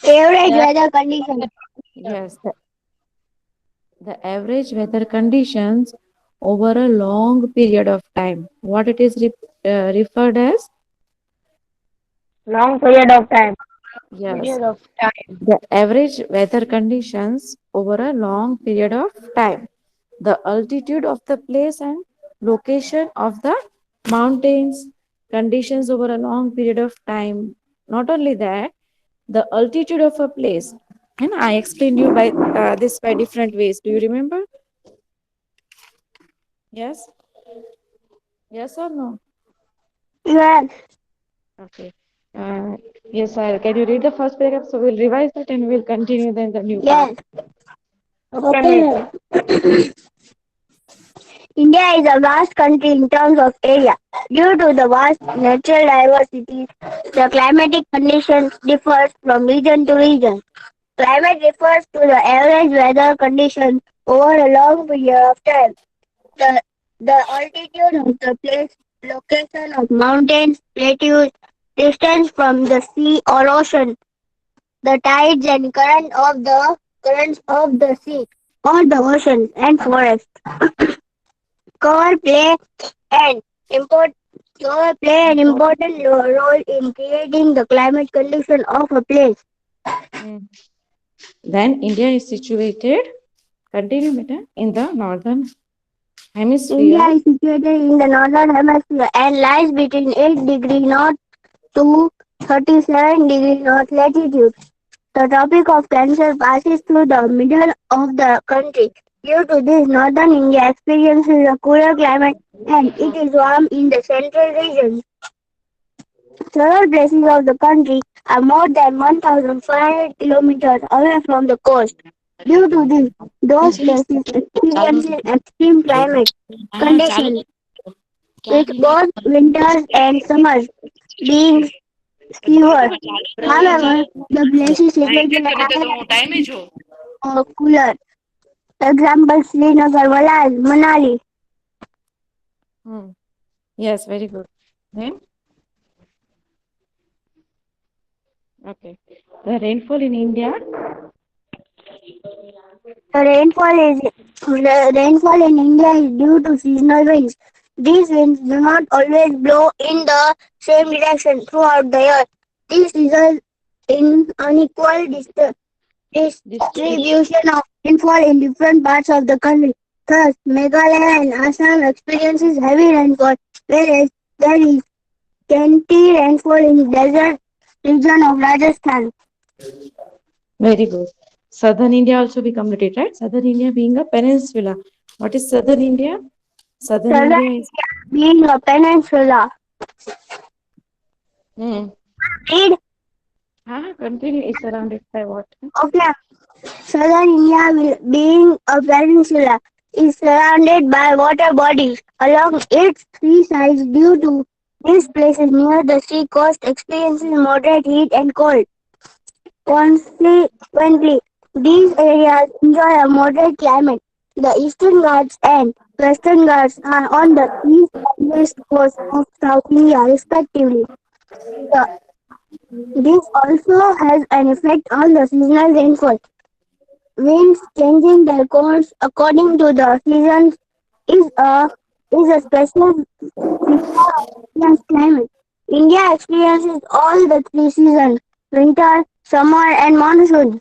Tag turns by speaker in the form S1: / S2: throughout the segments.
S1: Average
S2: The
S1: weather conditions.
S2: yes, the average weather conditions over a long period of time. What it is referred as?
S1: Long period of time.
S2: Yes,
S1: Period of time.
S2: the average weather conditions over a long period of time. The altitude of the place and location of the mountains, conditions over a long period of time. Not only that, the altitude of a place. And I explained you by this by different ways. Do you remember? Yes? Yes or no?
S1: Yes.
S2: Okay. Uh, yes, sir. Can you read the first paragraph? So we'll revise it and we'll continue then the new part.
S1: Yes. Okay. India is a vast country in terms of area. Due to the vast natural diversity, the climatic conditions differ from region to region. Climate refers to the average weather conditions over a long period of time. The, the altitude of the place, location of mountains, plateaus, distance from the sea or ocean, the tides and currents of the sea or the oceans and forests cover play and import play an important role in creating the climate condition of a place.
S2: Mm. Then India is situated, continue beta, in the northern
S1: India
S2: hemisphere.
S1: is situated in the northern hemisphere and lies between 8 degrees north to 37 degrees north latitude. The Tropic of Cancer passes through the middle of the country. Due to this, northern India experiences a cooler climate and it is warm in the central region. Several places of the country are more than 1,500 kilometers away from the coast. Due to this, those places experience extreme climate conditions with both winters and summers being severe. However, the places located are cooler. Example Srinagar, Manali.
S2: Hmm. Yes, very good. Then, okay. The rainfall in India.
S1: The rainfall in India is due to seasonal winds. These winds do not always blow in the same direction throughout the year. This results in unequal distribution of rainfall in different parts of the country. Thus, Meghalaya and Assam experiences heavy rainfall, whereas there is scanty rainfall in desert region of Rajasthan.
S2: Very good. Southern India also become noted, right? Southern India being a peninsula. What is Southern India? Southern
S1: Southern
S2: India is.
S1: India being a peninsula.
S2: Hmm.
S1: Read,
S2: Continue is surrounded by what?
S1: okay. Southern India, being a peninsula, is surrounded by water bodies along its three sides due to these places near the sea coast experiences moderate heat and cold. Consequently, these areas enjoy a moderate climate. The Eastern Ghats and Western Ghats are on the east and west coast of South India, respectively. The, this also has an effect on the seasonal rainfall. Winds changing their course according to the seasons is a special feature of India's climate. India experiences all the three seasons: winter, summer, and monsoon.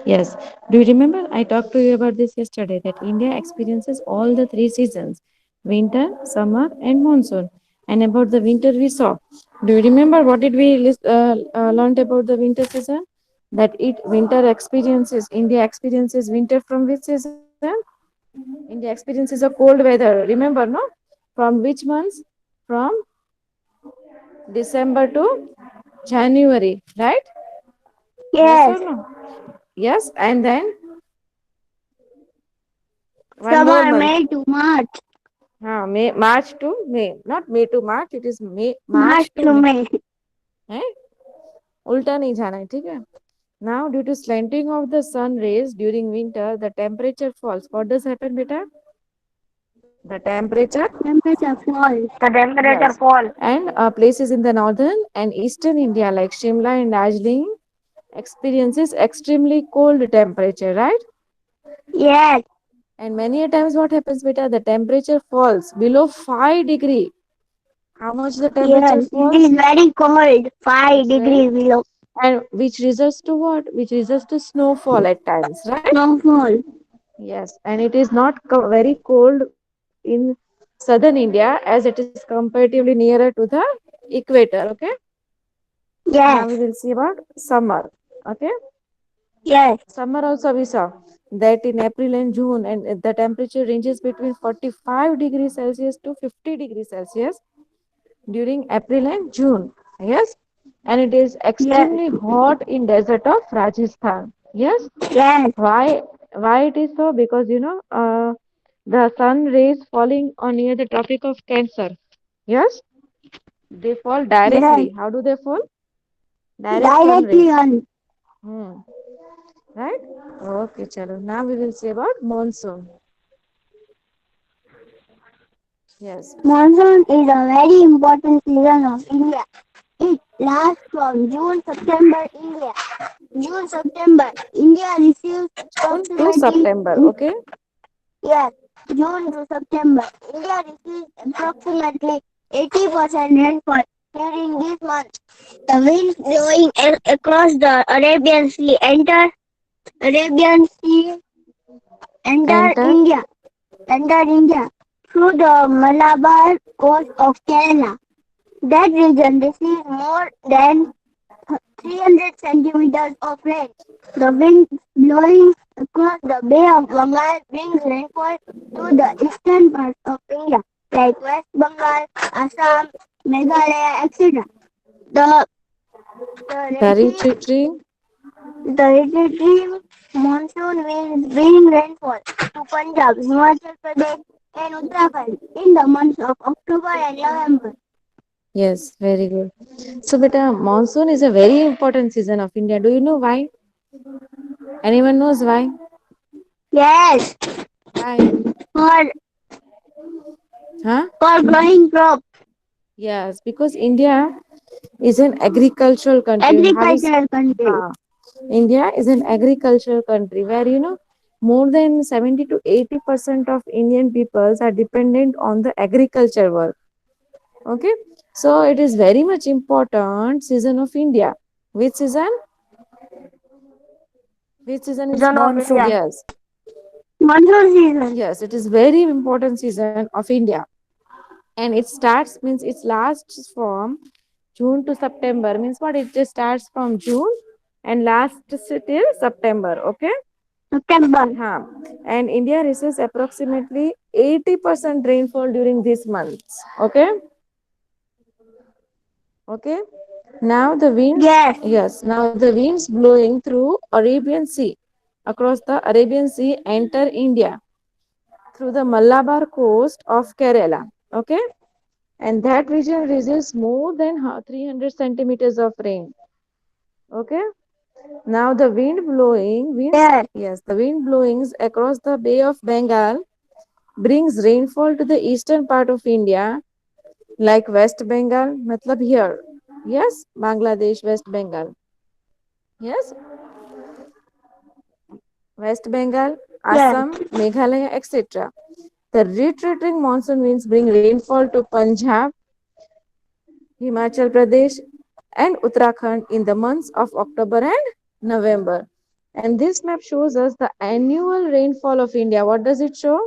S2: Yes. Do you remember I talked to you about this yesterday that India experiences all the three seasons winter, summer, and monsoon. And about the winter, we saw. Do you remember what did we learned about the winter season? That it winter experiences, India experiences winter from which season? India experiences a cold weather. Remember, no? From which months? From December to January, right? Yes or
S1: Yes,
S2: no? Yes, and then one more
S1: summer,
S2: month.
S1: May to March.
S2: May, March to May. Not May to March, it is May,
S1: March
S2: March to
S1: to
S2: May.
S1: May.
S2: Eh? उल्टा नहीं जाना है ठीक है now due to slanting of the sun rays during winter the temperature falls what does happen beta the temperature
S1: Temperature fall. The temperature
S2: yes
S1: fall.
S2: and places in the northern and eastern India like Shimla and Darjeeling experiences extremely cold temperature, right?
S1: Yes,
S2: And many a times what happens, beta, the temperature falls below 5 degree. How much the temperature
S1: yes. It is
S2: falls?
S1: very cold. Five
S2: It's very,
S1: degrees below.
S2: and which results to what? Which results to snowfall at times, right?
S1: Snowfall.
S2: Yes, and it is not very cold in southern India as it is comparatively nearer to the equator. Okay, now we
S1: Yes,
S2: will see about summer. Okay,
S1: yes,
S2: summer also we saw that in April and June, and the temperature ranges between 45 degrees Celsius to 50 degrees Celsius during April and June. Yes, and it is
S1: yes,
S2: extremely hot in desert of Rajasthan. Yes,
S1: yes,
S2: why it is so? Because the sun rays falling on near the Tropic of Cancer. Yes, they fall
S1: yes.
S2: directly. How do they fall? Direct sun
S1: Directly
S2: rays.
S1: on.
S2: Hmm. Right? Okay, chalo. Now we will see about monsoon. Yes.
S1: Monsoon is a very important season of India. It lasts from June September. India receives
S2: June to
S1: approximately
S2: September. Okay.
S1: yes, June to September. India receives approximately 80% rainfall during this month. The winds blowing across the Arabian Sea enter
S2: Enter.
S1: India enter India through the Malabar coast of Kerala. That region receives more than 300 centimeters of rain. The wind blowing across the Bay of Bengal brings rainfall to the eastern parts of India, like West Bengal, Assam, Meghalaya, etc. The, the,
S2: The
S1: retreat,
S2: retreating.
S1: the retreating monsoon winds bring rainfall to Punjab, Himachal Pradesh, and Uttarakhand in the months of October and November.
S2: Yes, very good. So, beta, monsoon is a very important season of India. Do you know why? Anyone knows why?
S1: Yes,
S2: Why?
S1: for,
S2: Huh?
S1: for growing crops,
S2: Yes, because India is an agricultural country. How is
S1: agricultural country.
S2: India is an agricultural country where more than 70 to 80% of Indian peoples are dependent on the agriculture work. Okay, so it is very much important season of India. Which season? Which season is
S1: Season of
S2: monsoon?
S1: India.
S2: Yes,
S1: Monsoon season.
S2: yes, it is very important season of India, and it starts means it lasts from June to September. Means what? It just starts from June and lasts till September. Okay.
S1: September.
S2: Huh. And India receives approximately 80% rainfall during these months. Okay. Okay. Now the winds,
S1: Yes.
S2: yes, now the winds blowing through Arabian Sea, across the Arabian Sea enter India through the Malabar coast of Kerala. Okay. And that region receives more than 300 centimeters of rain. Okay. Now the
S1: Yes.
S2: yes, the wind blowing across the Bay of Bengal brings rainfall to the eastern part of India, like West Bengal, matlab here. Yes, Bangladesh, West Bengal. Yes, West Bengal,
S1: Yes.
S2: Assam, Meghalaya, etc. The retreating monsoon winds bring rainfall to Punjab, Himachal Pradesh, and Uttarakhand in the months of October and November. And this map shows us the annual rainfall of India. What does it show?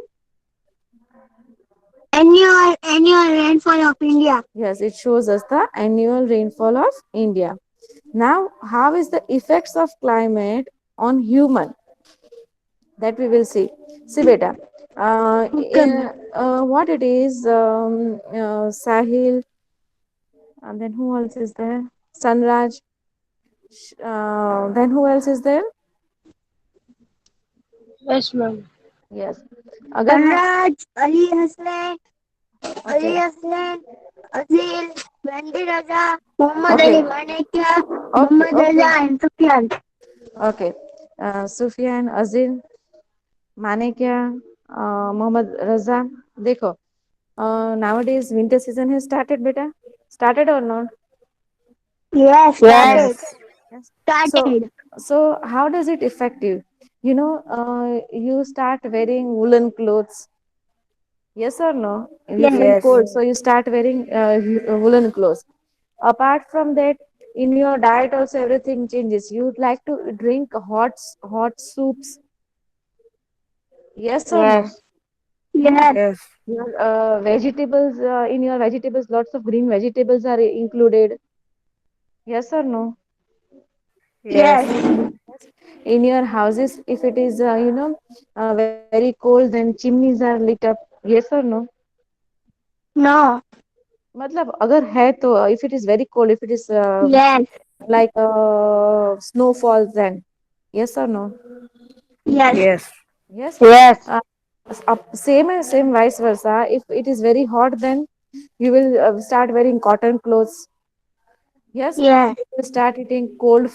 S1: Annual rainfall of India.
S2: Yes, it shows us the annual rainfall of India. Now, how is the effects of climate on human? That we will see. See, beta,
S1: Okay.
S2: what it is, Sahil, and then who else is there? Sunraj. Then who else is there?
S1: Yes, ma'am.
S2: Yes. अगर हाँ
S1: Sarraj, Ali
S2: okay
S1: Hassan, Azil, Wendy Raja, Muhammad
S2: okay
S1: Ali Manekia,
S2: okay
S1: Muhammad Raza,
S2: okay
S1: and Sufyan.
S2: okay Sufyan Azil माने क्या मोहम्मद रजा देखो nowadays winter season has started beta started or not
S1: Yes,
S2: yes
S1: started.
S2: So,
S1: Started.
S2: so how does it affect you? You start wearing woolen clothes. Yes or no? You
S1: Yes.
S2: feel
S3: Yes.
S2: cold, so you start wearing woolen clothes. Apart from that, in your diet also everything changes. You would like to drink hot soups. Yes or no?
S3: Yes.
S2: है
S1: Yes.
S3: Yes.
S2: Your vegetables, in your vegetables, lots of green vegetables are included. Yes or no?
S1: Yes.
S3: Yes.
S2: In your houses, if it is very cold, then chimneys are lit up. Yes or no?
S1: No.
S2: मतलब अगर है तो if it is very cold, if it is
S1: Yes.
S2: like snow falls, then yes or no?
S1: Yes.
S3: Yes.
S2: Yes.
S3: Yes.
S2: uh, Same and same vice versa, if it is very hot, then you will start wearing cotton clothes. Yes,
S1: Yes.
S2: you will start eating cold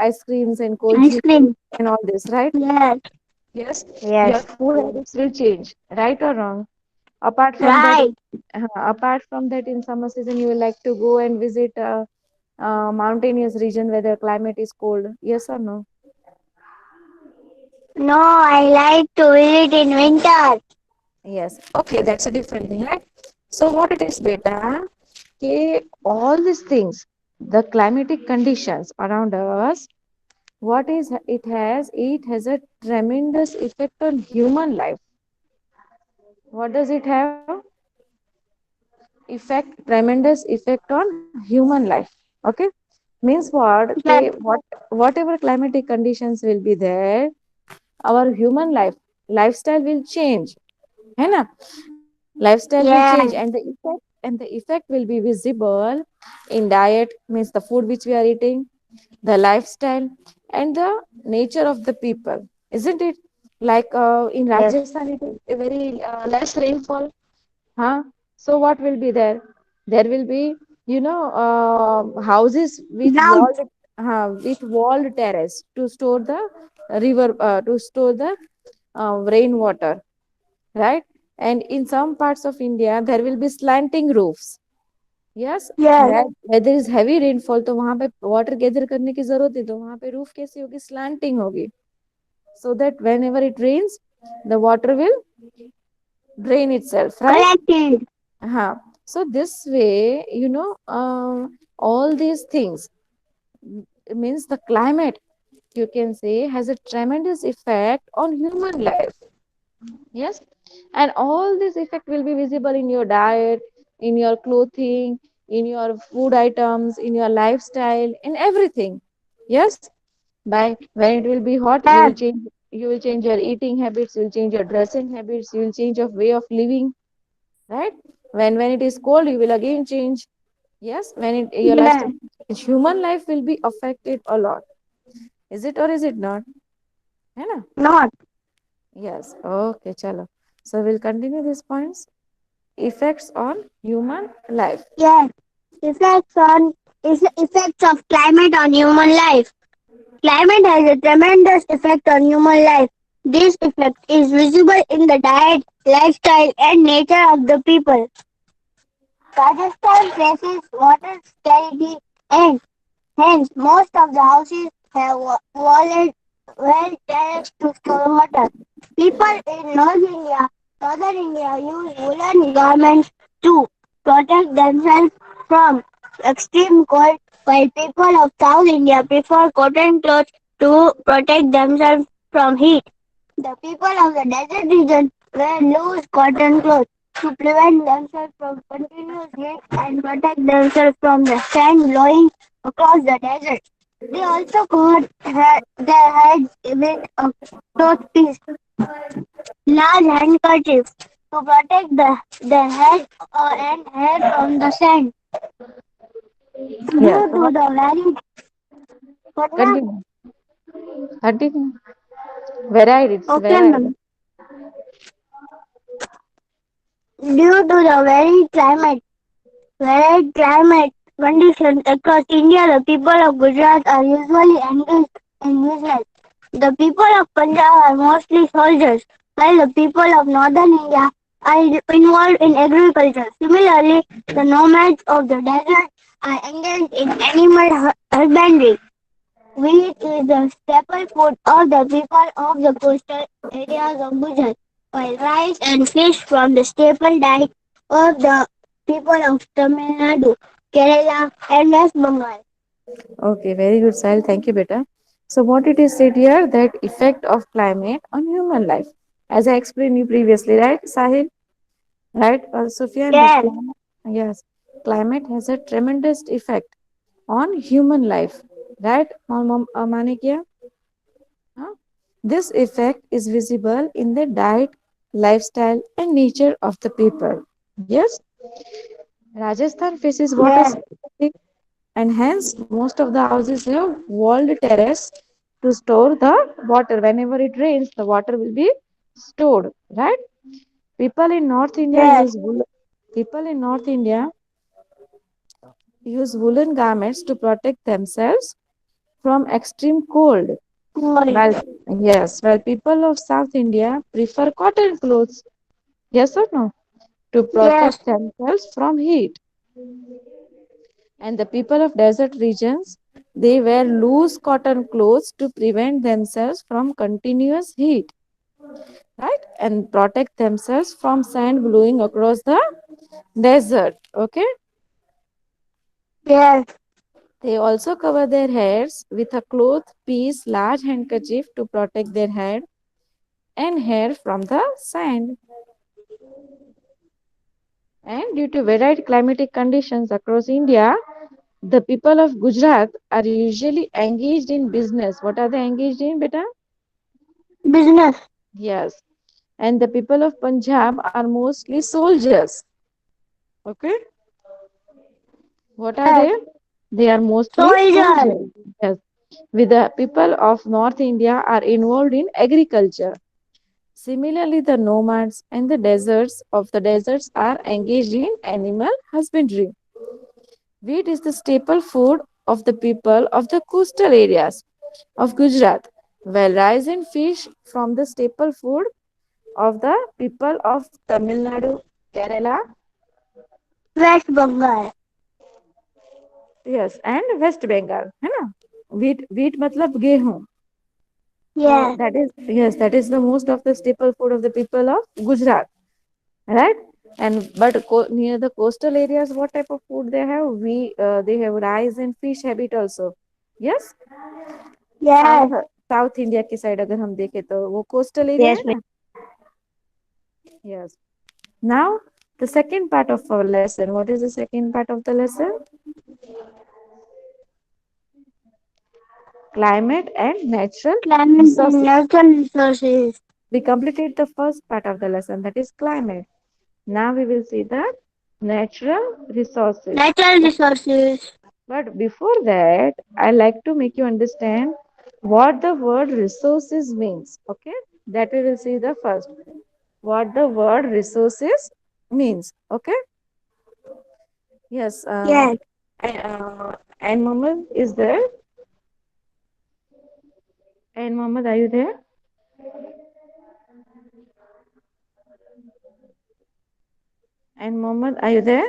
S2: ice creams and cold
S1: Ice
S2: juices
S1: cream.
S2: and all this, right?
S1: Yes.
S2: Yes, your
S3: Yes.
S2: food habits will change, right or wrong? Apart from that,
S1: Right.
S2: in summer season, you will like to go and visit a mountainous region where the climate is cold. Yes or no?
S1: No, I like to eat in winter.
S2: Yes. Okay, that's a different thing, right? So what it is, beta? Okay, all these things, the climatic conditions around us, what is it has? It has a tremendous effect on human life. What does it have? Tremendous effect on human life. Okay, means what? Okay,
S1: Yes.
S2: whatever climatic conditions will be there, our human lifestyle will change, है ना? Lifestyle will change, and
S1: Yes.
S2: the effect will be visible in diet, means the food which we are eating, the lifestyle, and the nature of the people, isn't it? Like in
S3: Yes.
S2: Rajasthan, it is a very less rainfall. Huh? So what will be there? There will be, houses
S1: Drought.
S2: with walled terrace to store the to store the rainwater, right? And in some parts of India, there will be slanting roofs. Yes,
S1: Yes.
S2: where there is heavy rainfall, तो वहां पे water gather करने की जरूरत है, तो वहां पे roof कैसी होगी? Slanting होगी, so that whenever it rains, the water will drain itself, right?
S1: Collected.
S2: Huh. So this way, all these things means the climate, you can say, has a tremendous effect on human life. Yes, and all this effect will be visible in your diet, in your clothing, in your food items, in your lifestyle, in everything. Yes, by when it will be hot,
S1: Yes.
S2: you will change your eating habits, you will change your dressing habits, you will change your way of living, right? When it is cold, you will again change. Yes, your lifestyle
S1: Yes.
S2: will change. Human life will be affected a lot. Is it or is it not? है ना?
S1: Not.
S2: Yes. Okay, chalo. So we'll continue these points. Effects on human life.
S1: Yes. Effects of climate on human life. Climate has a tremendous effect on human life. This effect is visible in the diet, lifestyle, and nature of the people. Rajasthan faces water scarcity and hence most of the houses have well terraced to store water. People in Northern India use woolen garments to protect themselves from extreme cold, while people of South India prefer cotton clothes to protect themselves from heat. The people of the desert region wear loose cotton clothes to prevent themselves from continuous heat and protect themselves from the sand blowing across the desert. They also cover their heads with a cloth piece, large handkerchiefs, to protect their head and hair from the sand.
S2: Yes.
S1: Due to the very what ma'am?
S2: Continue. Continue. Varied. It's
S1: Okay,
S2: varied.
S1: ma'am. Due to the varied climate conditions across India, the people of Gujarat are usually engaged in business. The people of Punjab are mostly soldiers, while the people of northern India are involved in agriculture. Similarly, the nomads of the desert are engaged in animal husbandry. Wheat is the staple food of the people of the coastal areas of Gujarat, while rice and fish from the staple diet of the people of Tamil Nadu, Kerala, and West Bengal.
S2: Okay, very good, Sahil. Thank you, beta. So, what it is said here that effect of climate on human life, as I explained you previously, right, Sahil? Right, Sufyan, that
S1: Yes,
S2: climate, yes, climate has a tremendous effect on human life, right, Manikya? Huh? This effect is visible in the diet, lifestyle, and nature of the people. Yes, Rajasthan faces water
S1: yes,
S2: scarcity, and hence most of the houses have walled terrace to store the water. Whenever it rains, the water will be stored, right? People in North India
S1: yes,
S2: use wool. People in North India use woolen garments to protect themselves from extreme cold.
S1: cool.
S2: While yes, while people of South India prefer cotton clothes. Yes or no? To
S1: Yes,
S2: protect themselves from heat. And the people of desert regions, they wear loose cotton clothes to prevent themselves from continuous heat, right? And protect themselves from sand blowing across the desert. Okay.
S1: yes,
S2: They also cover their heads with a cloth piece, large handkerchief to protect their head and hair from the sand. And due to varied climatic conditions across India, the people of Gujarat are usually engaged in business. What are they engaged in, beta?
S1: business.
S2: Yes. And the people of Punjab are mostly soldiers. Okay. What are
S1: Yes,
S2: they? They are mostly
S1: soldier.
S2: soldiers. Yes. With the people of North India are involved in agriculture. Similarly, the nomads and the deserts are engaged in animal husbandry. Wheat is the staple food of the people of the coastal areas of Gujarat, while rice and fish from the staple food of the people of Tamil Nadu, Kerala,
S1: West Bengal.
S2: yes, and West Bengal. है ना? Wheat मतलब गेहूं. So
S1: Yes,
S2: that is yes, that is the most of the staple food of the people of Gujarat, right? And but near the coastal areas, what type of food they have? They have rice and fish habit also. Yes,
S1: yes,
S2: south India की side अगर हम देखें तो वो coastal area
S1: yes,
S2: है ना. Yes. Now the second part of our lesson. What is the second part of the lesson? Climate and natural
S1: climate and
S2: resources.
S1: natural resources.
S2: We completed the first part of the lesson, that is climate. Now we will see the natural resources.
S1: Natural resources.
S2: But before that, I like to make you understand what the word resources means. Okay, that we will see the first. What the word resources means. Okay. Yes.
S1: Yes,
S2: And Mohammed is there. And Mohammed, are you there? And Mohammed, are you there?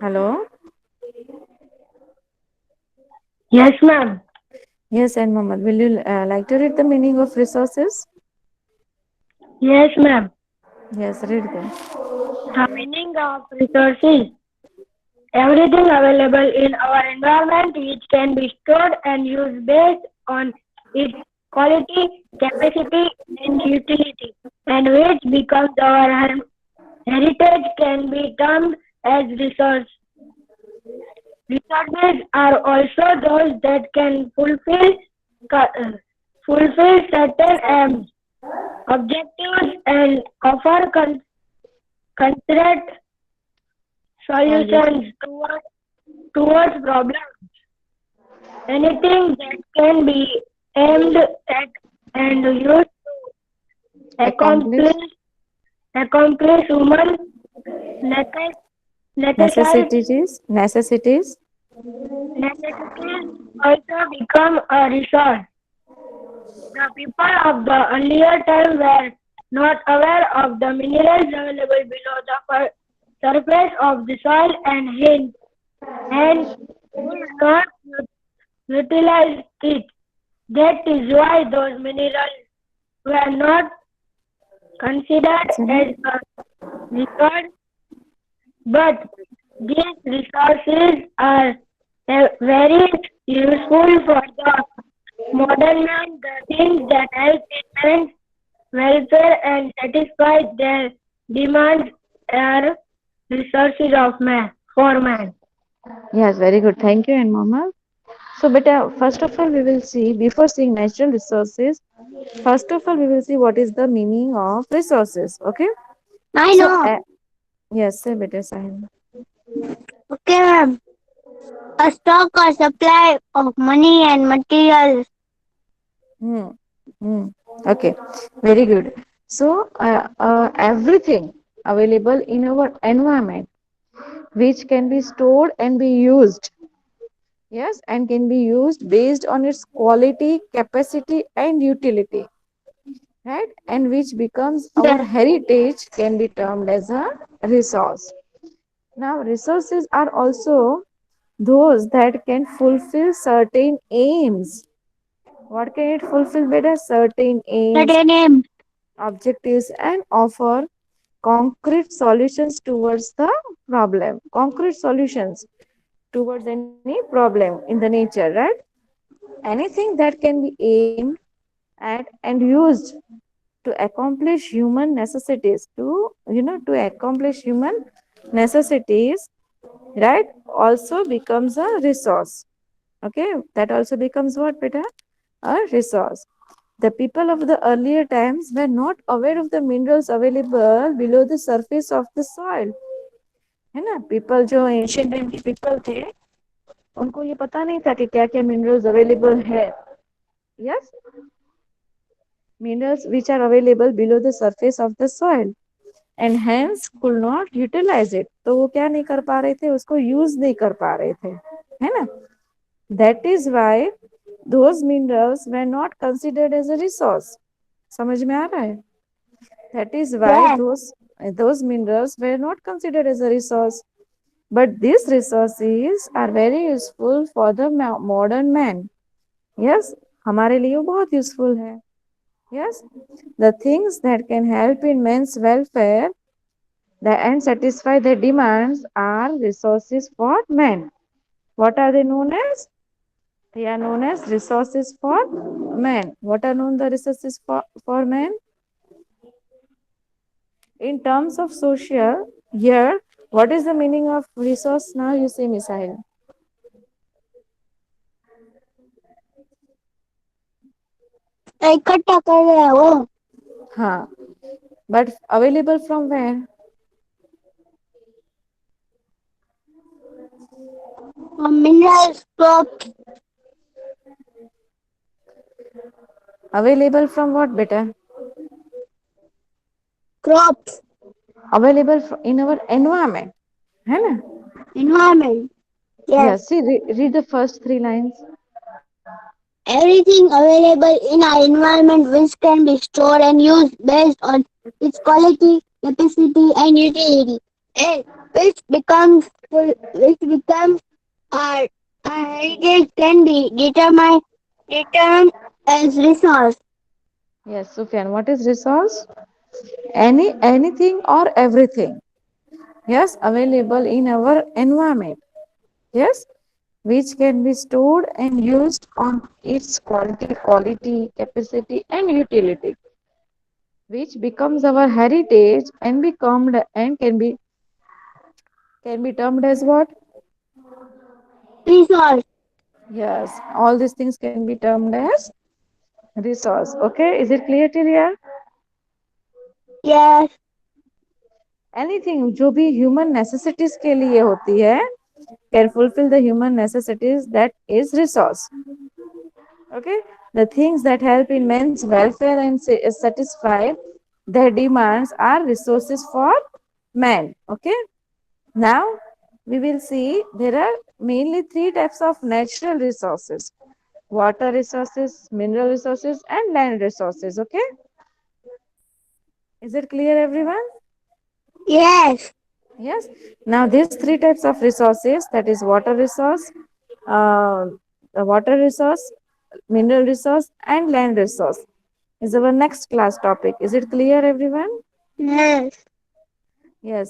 S2: Hello.
S1: yes, ma'am.
S2: Yes, and Mohammed, will you like to read the meaning of resources?
S1: Yes, ma'am.
S2: Yes, read them.
S1: The meaning of resources. Everything available in our environment which can be stored and used based on its quality, capacity, and utility, and which becomes our heritage can be termed as resource. Resources are also those that can fulfill certain aims, objectives, and offer concrete
S2: Solution.
S1: solutions towards problems. Anything that can be aimed at and used to
S2: Accomplish
S1: accomplish human necess- necessary
S2: necessities.
S1: necessities also become a resource. The people of the earlier time were not aware of the minerals available below the surface of the soil and hence
S3: and could not utilize it. That is why those minerals were not considered as a resource, but these resources are very useful for the modern man. The things that help man's welfare and satisfy their demands are resources of man for man.
S2: Yes, very good. Thank you, and Mama. So, beta, first of all, we will see, before seeing natural resources, first of all, we will see what is the meaning of resources. Okay.
S1: I
S2: So,
S1: know.
S2: yes, say beta, Sahil.
S1: Okay, ma'am. A stock or supply of money and materials.
S2: Hmm. Hmm. Okay. Very good. So, everything available in our environment which can be stored and be used. Yes, and can be used based on its quality, capacity, and utility. Right, and which becomes our
S1: Yes.
S2: heritage can be termed as a resource. Now resources are also those that can fulfill certain aims. What can it fulfill? Better certain
S1: That
S2: aims,
S1: a name.
S2: objectives, and offer concrete solutions towards the problem, concrete solutions towards any problem in the nature, right? Anything that can be aimed at and used to accomplish human necessities, to accomplish human necessities, right, also becomes a resource. Okay, that also becomes what, beta? A resource. The people of the earlier times were not aware of the minerals available below the surface of the soil, है ना? People जो ancient time के people थे, उनको ये पता नहीं था कि क्या क्या minerals available है. Yes, minerals which are available below the surface of the soil and hence could not utilize it. तो वो क्या नहीं कर पा रहे थे, उसको यूज नहीं कर पा रहे थे, है ना? That is why those minerals were not considered as a resource. समझ में आ रहा है? That is why
S1: Yes.
S2: those minerals were not considered as a resource. But these resources are very useful for the modern man. Yes, हमारे लिए वो बहुत useful है. Yes, the things that can help in men's welfare and satisfy their demands are resources for men. What are they known as? They are known as resources for men. What are known the resources for men? In terms of social, here, what is the meaning of resource now? You say, Misail.
S1: इकट्ठा कर रहे हैं वो
S2: हाँ, but available from where?
S1: minerals, crops,
S2: Available from what, beta?
S1: crops,
S2: Available in our environment. है ना?
S1: environment.
S2: Yeah,
S1: Yes.
S2: see, read the first three lines.
S1: Everything available in our environment which can be stored and used based on its quality, capacity, and utility, and which becomes our, our heritage can be determined as resource.
S2: Yes, Sufyan, what is resource? Anything or everything. Yes, available in our environment. Yes, which can be stored and used on its quality, capacity, and utility, which becomes our heritage and can be termed as what?
S1: Resource.
S2: Yes, all these things can be termed as resource. Okay, is it clear till here?
S1: Yes.
S2: Anything जो भी human necessities के लिए होती है can fulfill the human necessities, that is resource. Okay, the things that help in men's welfare and satisfy their demands are resources for man. Okay, now we will see there are mainly three types of natural resources: water resources, mineral resources, and land resources. Okay, is it clear, everyone?
S1: Yes.
S2: Yes. Now these three types of resources, that is uh, water resource, mineral resource, and land resource, is our next class topic. Is it clear, everyone?
S1: Yes.
S2: Yes.